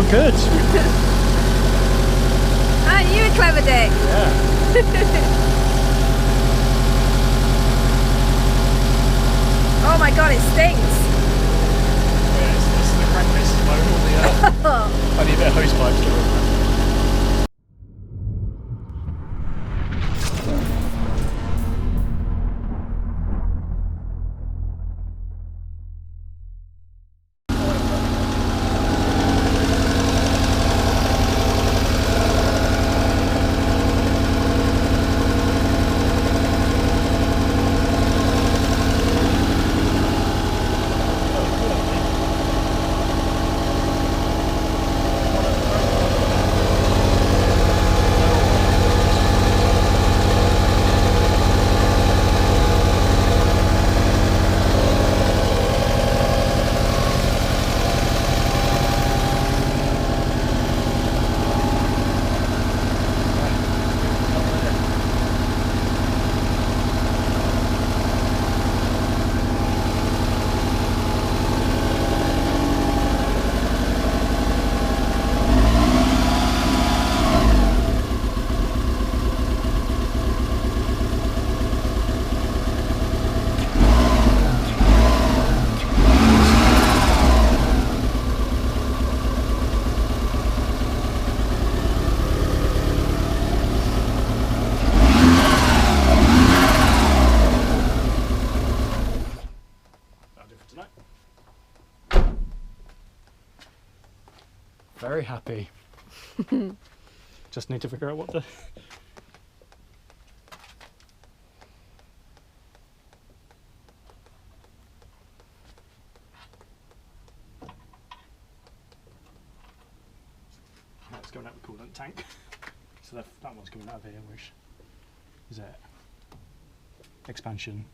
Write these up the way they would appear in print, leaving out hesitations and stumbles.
could. Aren't you a clever dick? Yeah. Oh my god, it stinks. Yeah, this is the crankcase blown. I need a bit of hose pipe still. Very happy. Just need to figure out what the... That's going out the coolant tank. So that one's coming out of here, which is it? Expansion.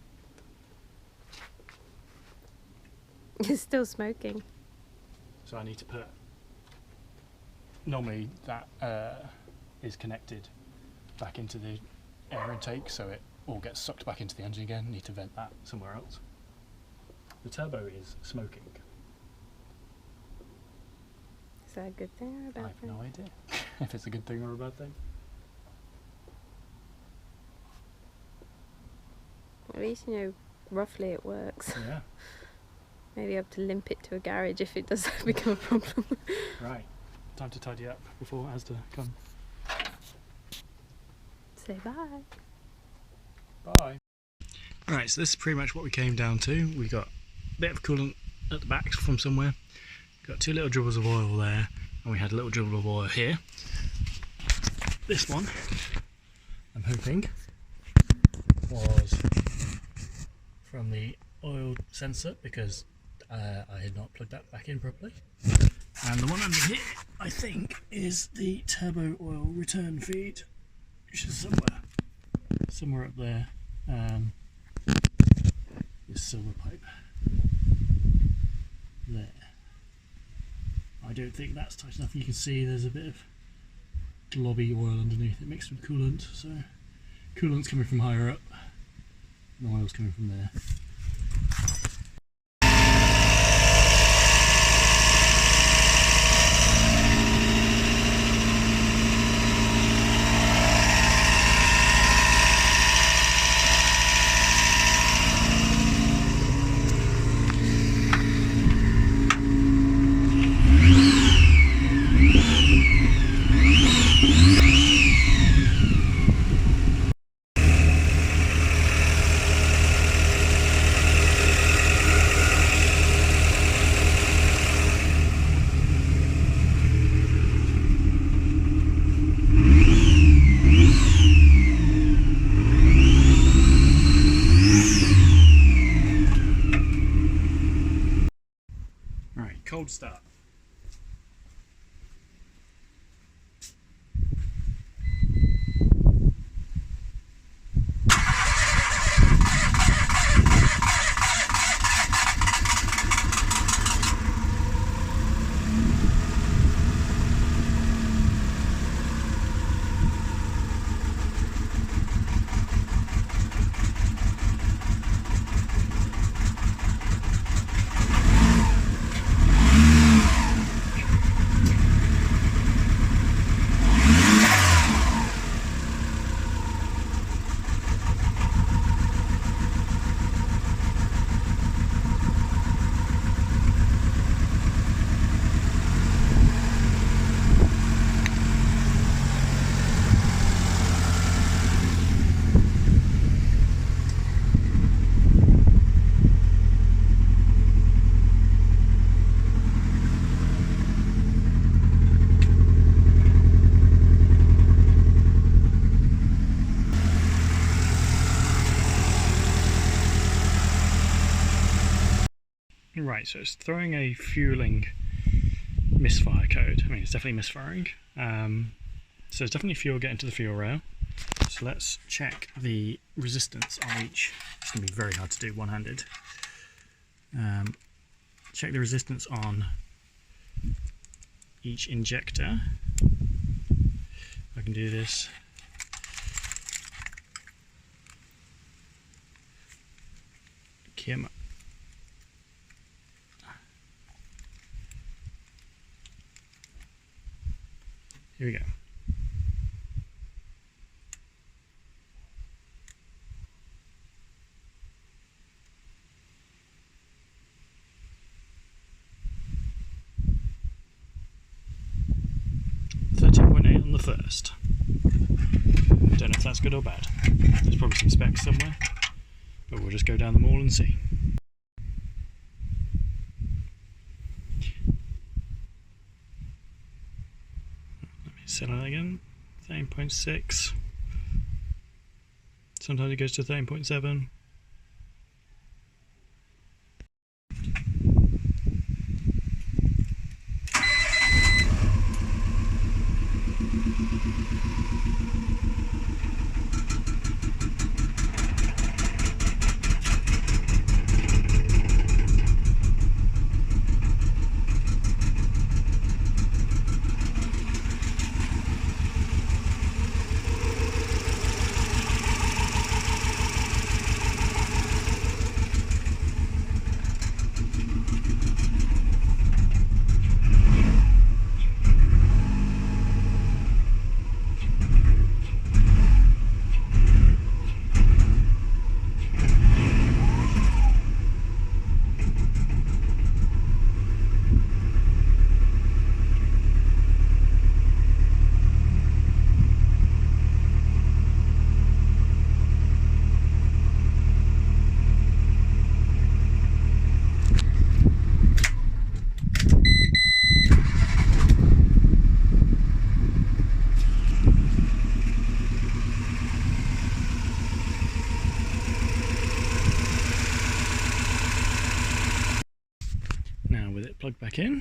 It's still smoking. So I need to put... Normally that is connected back into the air intake, so it all gets sucked back into the engine again. Need to vent that somewhere else. The turbo is smoking. Is that a good thing or a bad thing? I have no idea if it's a good thing or a bad thing. At least you know roughly it works. Yeah. Maybe I have to limp it to a garage if it does become a problem. Right. Time to tidy up before it has to come. Say bye. Bye. Alright, so this is pretty much what we came down to. We got a bit of coolant at the back from somewhere. Got 2 little dribbles of oil there, and we had a little dribble of oil here. This one, I'm hoping, was from the oil sensor because I had not plugged that back in properly. And the one under here, I think, is the turbo oil return feed, which is somewhere up there. This silver pipe there. I don't think that's tight enough. You can see there's a bit of globby oil underneath it mixed with coolant. So coolant's coming from higher up, and the oil's coming from there. Right, so it's throwing a fueling misfire code. I mean, it's definitely misfiring. So there's definitely fuel getting to the fuel rail. So let's check the resistance on each. It's going to be very hard to do one-handed. Check the resistance on each injector. I can do this. Kim. Here we go. On the first. Don't know if that's good or bad. There's probably some specs somewhere, but we'll just go down them all and see. Let me set it again. 13.6. Sometimes it goes to 13.7. Plug back in.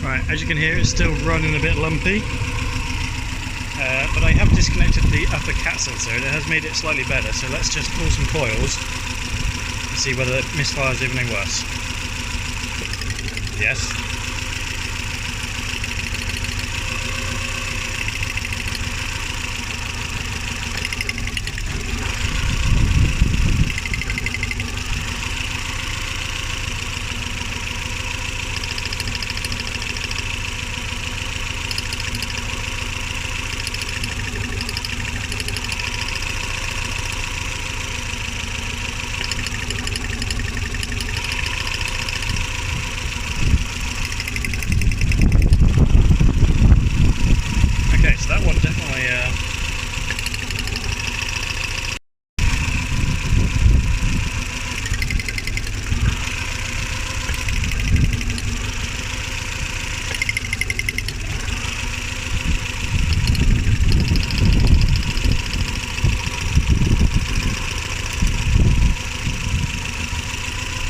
Right, as you can hear, it's still running a bit lumpy, but I have disconnected the upper cat sensor and it has made it slightly better, so let's just pull some coils and see whether it misfires even any worse. Yes. That one definitely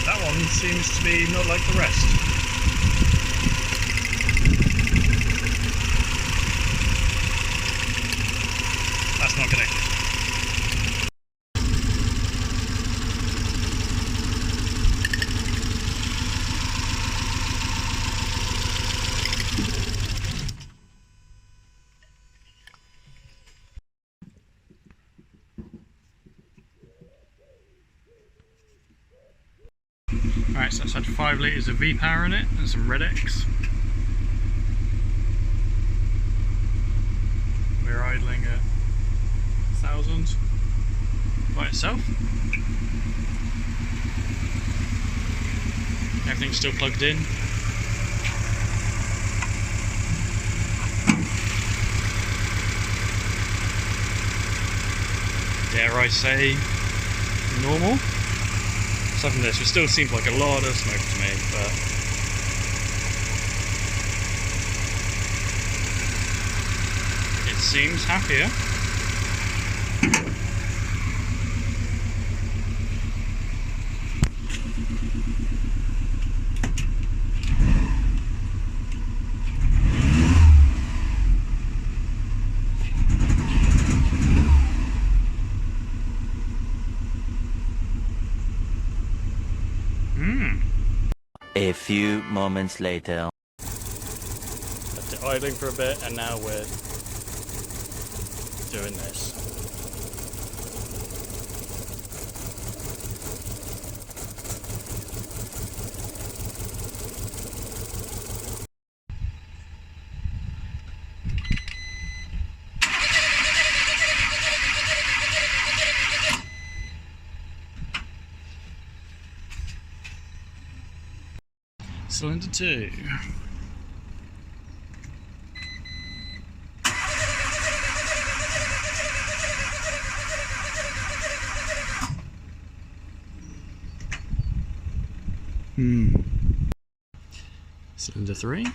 that one seems to be not like the rest. That's not connected. Alright, so that's had 5 litres of V-Power in it and some Red X. We're idling at 1,000. Quite itself. Everything's still plugged in. Dare I say, normal. Aside from this, it still seems like a lot of smoke to me, but it seems happier. A few moments later. Left it idling for a bit, and now we're doing this. Cylinder 2. Cylinder 3.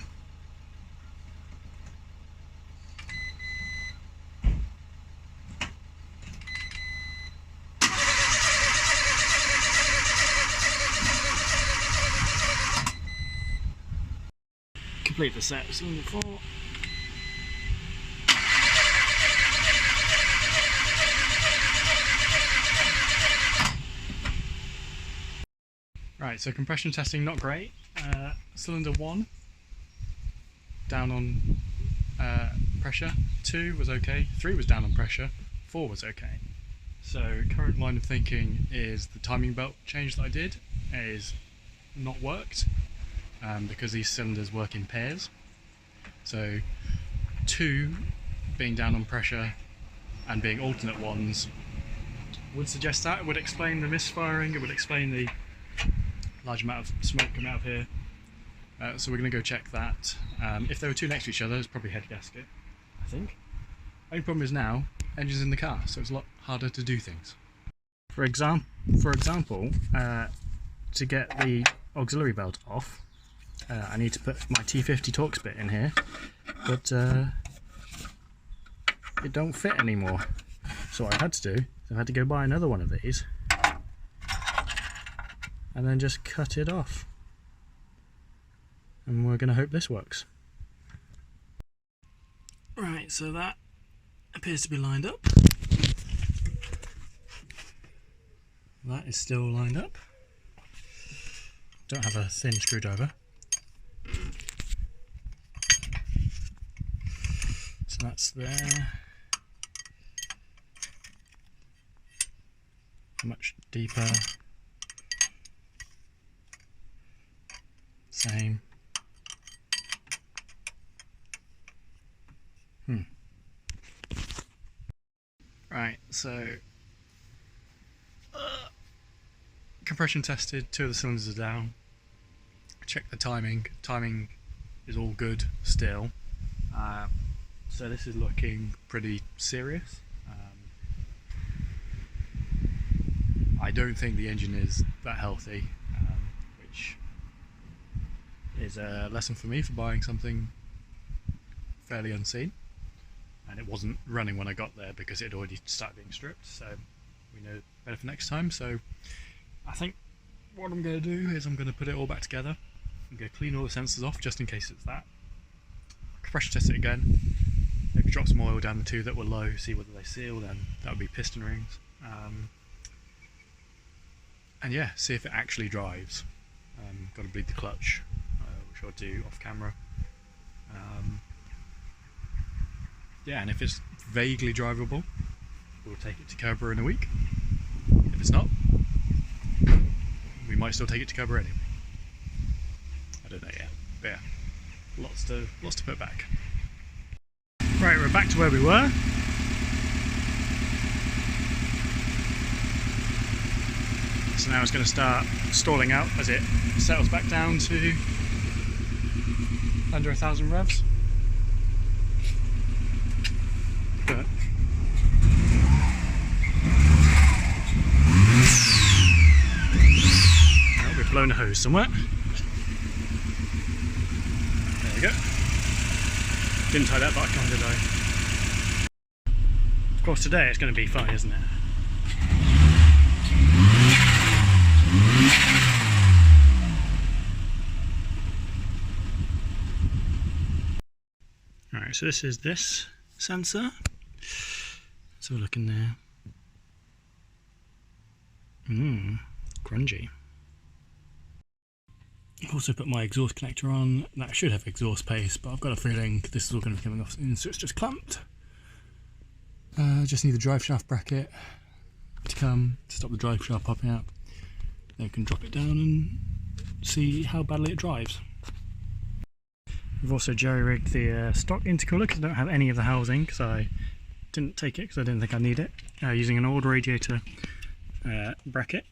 Complete the set. Cylinder 4. Right, so compression testing not great. Cylinder 1 down on pressure, 2 was okay, 3 was down on pressure, 4 was okay. So current line of thinking is the timing belt change that I did is not worked because these cylinders work in pairs. So 2 being down on pressure and being alternate ones would suggest that. It would explain the misfiring, it would explain the large amount of smoke coming out of here. So we're going to go check that. If there were 2 next to each other, it's probably head gasket, I think. Only problem is now, engine's in the car, so it's a lot harder to do things. For example, to get the auxiliary belt off, I need to put my T50 Torx bit in here, but it don't fit anymore. So what I had to do is I had to go buy another one of these and then just cut it off. And we're going to hope this works. Right, so that appears to be lined up. That is still lined up. Don't have a thin screwdriver. So that's there. Much deeper. Same. Right, so compression tested, 2 of the cylinders are down. Check the timing. Timing is all good still. So this is looking pretty serious. I don't think the engine is that healthy, which is a lesson for me for buying something fairly unseen. And it wasn't running when I got there because it had already started being stripped, so we know better for next time. So I think what I'm going to do is I'm going to put it all back together. I'm going to clean all the sensors off just in case it's that. Compression test it again, maybe drop some oil down the 2 that were low, see whether they seal, then that would be piston rings. And yeah, see if it actually drives. Got to bleed the clutch, which I'll do off camera. Yeah, and if it's vaguely drivable, we'll take it to Cobra in a week. If it's not, we might still take it to Cobra anyway. I don't know yet, but yeah, lots to put back. Right, we're back to where we were. So now it's going to start stalling out as it settles back down to under 1,000 revs. But oh, we've blown a hose somewhere. There we go. Didn't tie that back on, did I? Of course, today it's going to be fine, isn't it? Alright, so this is this sensor. Let's have a look in there. Grungy. I've also put my exhaust connector on. That should have exhaust paste, but I've got a feeling this is all going to be coming off soon, so it's just clamped. Just need the drive shaft bracket to come to stop the drive shaft popping out. Then we can drop it down and see how badly it drives. We've also jerry-rigged the stock intercooler because I don't have any of the housing because I didn't take it because I didn't think I need it. Using an old radiator bracket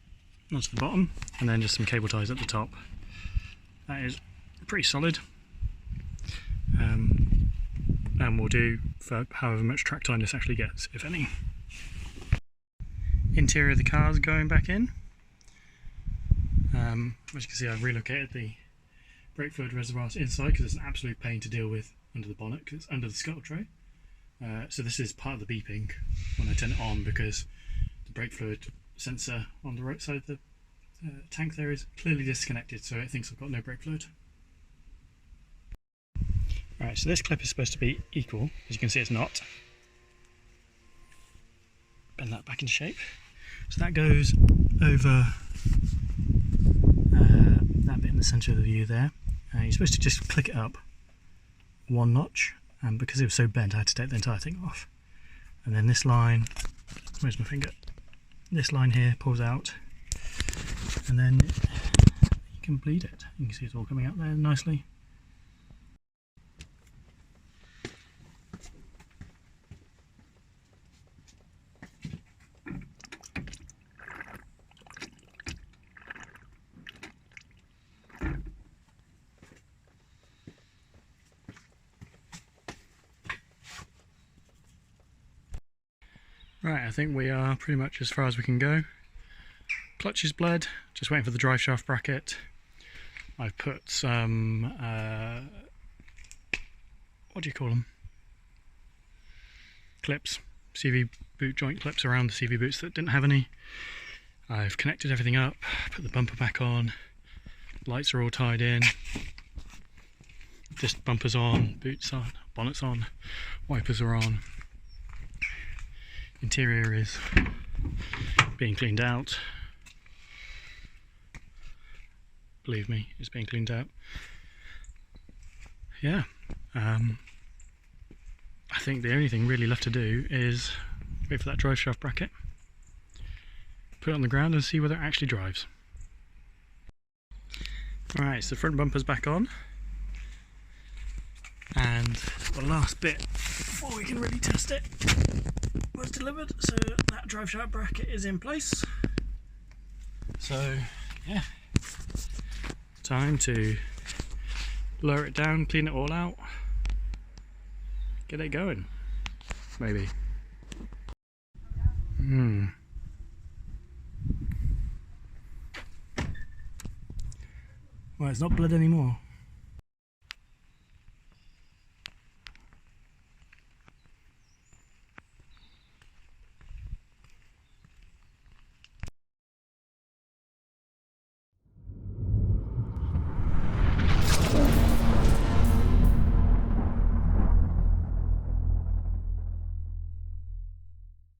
onto the bottom and then just some cable ties at the top. That is pretty solid. And will do for however much track time this actually gets, if any. Interior of the car is going back in. As you can see, I've relocated the brake fluid reservoirs inside because it's an absolute pain to deal with under the bonnet because it's under the scuttle tray. So this is part of the beeping when I turn it on because the brake fluid sensor on the right side of the tank there is clearly disconnected, so it thinks I've got no brake fluid. Right, so this clip is supposed to be equal. As you can see, it's not. Bend that back into shape. So that goes over that bit in the centre of the view there. You're supposed to just click it up one notch, and because it was so bent I had to take the entire thing off. And then this line, where's my finger? This line here pulls out, and then you can bleed it. You can see it's all coming out there nicely. Right, I think we are pretty much as far as we can go. Clutch is bled, just waiting for the drive shaft bracket. I've put some, what do you call them? Clips, CV boot joint clips around the CV boots that didn't have any. I've connected everything up, put the bumper back on, lights are all tied in. This bumper's on, boots on, bonnet's on, wipers are on. Interior is being cleaned out. Believe me, it's being cleaned out. Yeah, I think the only thing really left to do is wait for that drive shaft bracket, put it on the ground and see whether it actually drives. Right, so the front bumper's back on, and the last bit before we can really test it was delivered, so that drive shaft bracket is in place. So yeah, time to lower it down, clean it all out, get it going, maybe. Well, it's not blood anymore.